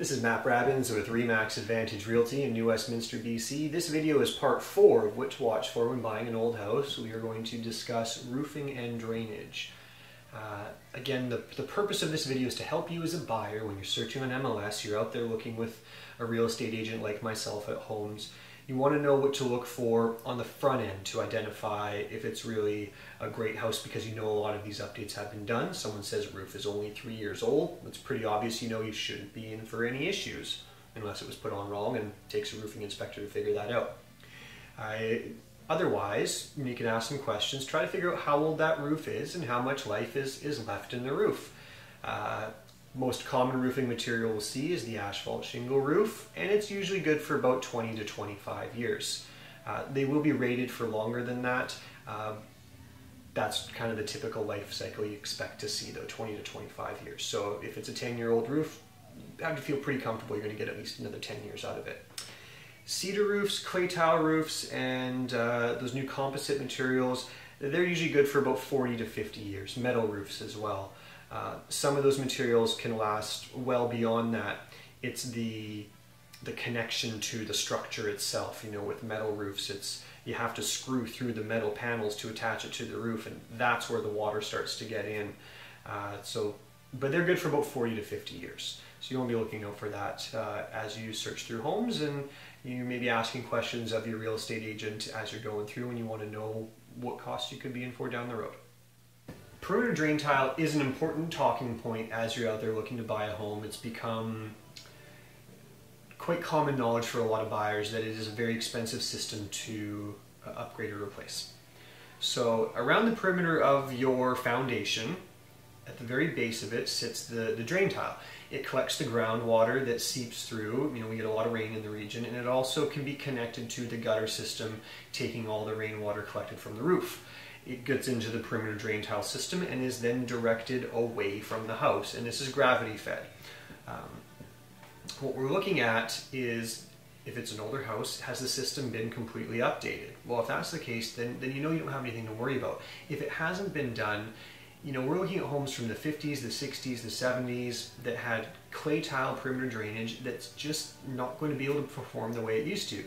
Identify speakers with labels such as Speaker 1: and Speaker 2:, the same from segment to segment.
Speaker 1: This is Matt Brabbins with Remax Advantage Realty in New Westminster, BC. This video is part 4 of what to watch for when buying an old house. We are going to discuss roofing and drainage. Again, the purpose of this video is to help you as a buyer when you're searching on MLS, you're out there looking with a real estate agent like myself at homes. You want to know what to look for on the front end to identify if it's really a great house, because you know a lot of these updates have been done. Someone says roof is only 3 years old. It's pretty obvious you know you shouldn't be in for any issues unless it was put on wrong, and it takes a roofing inspector to figure that out. Otherwise, you can ask some questions, try to figure out how old that roof is and how much life is left in the roof. Most common roofing material we'll see is the asphalt shingle roof, and it's usually good for about 20 to 25 years. They will be rated for longer than that. That's kind of the typical life cycle you expect to see, though, 20 to 25 years. So if it's a 10-year-old roof, you have to feel pretty comfortable you're going to get at least another 10 years out of it. Cedar roofs, clay tile roofs, and those new composite materials, they're usually good for about 40 to 50 years. Metal roofs as well. Some of those materials can last well beyond that. It's the connection to the structure itself. You know, with metal roofs, you have to screw through the metal panels to attach it to the roof, and that's where the water starts to get in. But they're good for about 40 to 50 years. So you want to be looking out for that as you search through homes, and you may be asking questions of your real estate agent as you're going through, and you want to know what costs you could be in for down the road. Perimeter drain tile is an important talking point as you're out there looking to buy a home. It's become quite common knowledge for a lot of buyers that it is a very expensive system to upgrade or replace. So around the perimeter of your foundation, at the very base of it, sits the drain tile. It collects the groundwater that seeps through. You know, we get a lot of rain in the region, and it also can be connected to the gutter system, taking all the rainwater collected from the roof. It gets into the perimeter drain tile system and is then directed away from the house, and this is gravity fed. What we're looking at is, if it's an older house, has the system been completely updated? Well, if that's the case, then you know you don't have anything to worry about. If it hasn't been done, you know, we're looking at homes from the 50s, the 60s, the 70s that had clay tile perimeter drainage that's just not going to be able to perform the way it used to.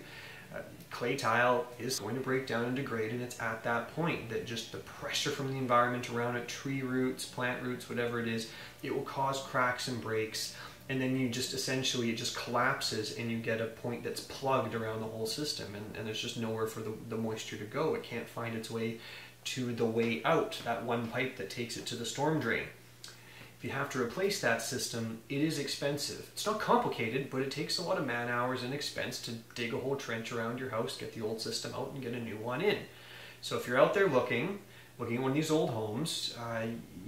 Speaker 1: Clay tile is going to break down and degrade, and it's at that point that just the pressure from the environment around it, tree roots, plant roots, whatever it is, it will cause cracks and breaks, and then you just essentially, it just collapses and you get a point that's plugged around the whole system, and there's just nowhere for the moisture to go. It can't find its way to the way out, that one pipe that takes it to the storm drain. If you have to replace that system, it is expensive. It's not complicated, but it takes a lot of man hours and expense to dig a whole trench around your house, get the old system out, and get a new one in. So if you're out there looking at one of these old homes,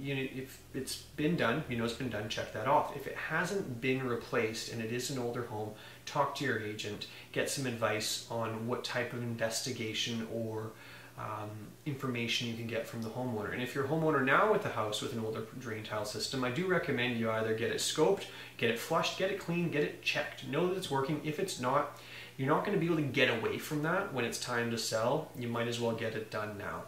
Speaker 1: if it's been done, you know it's been done, check that off. If it hasn't been replaced and it is an older home, talk to your agent, get some advice on what type of investigation or information you can get from the homeowner. And if you're a homeowner now with a house with an older drain tile system, I do recommend you either get it scoped, get it flushed, get it cleaned, get it checked. Know that it's working. If it's not, you're not going to be able to get away from that when it's time to sell. You might as well get it done now.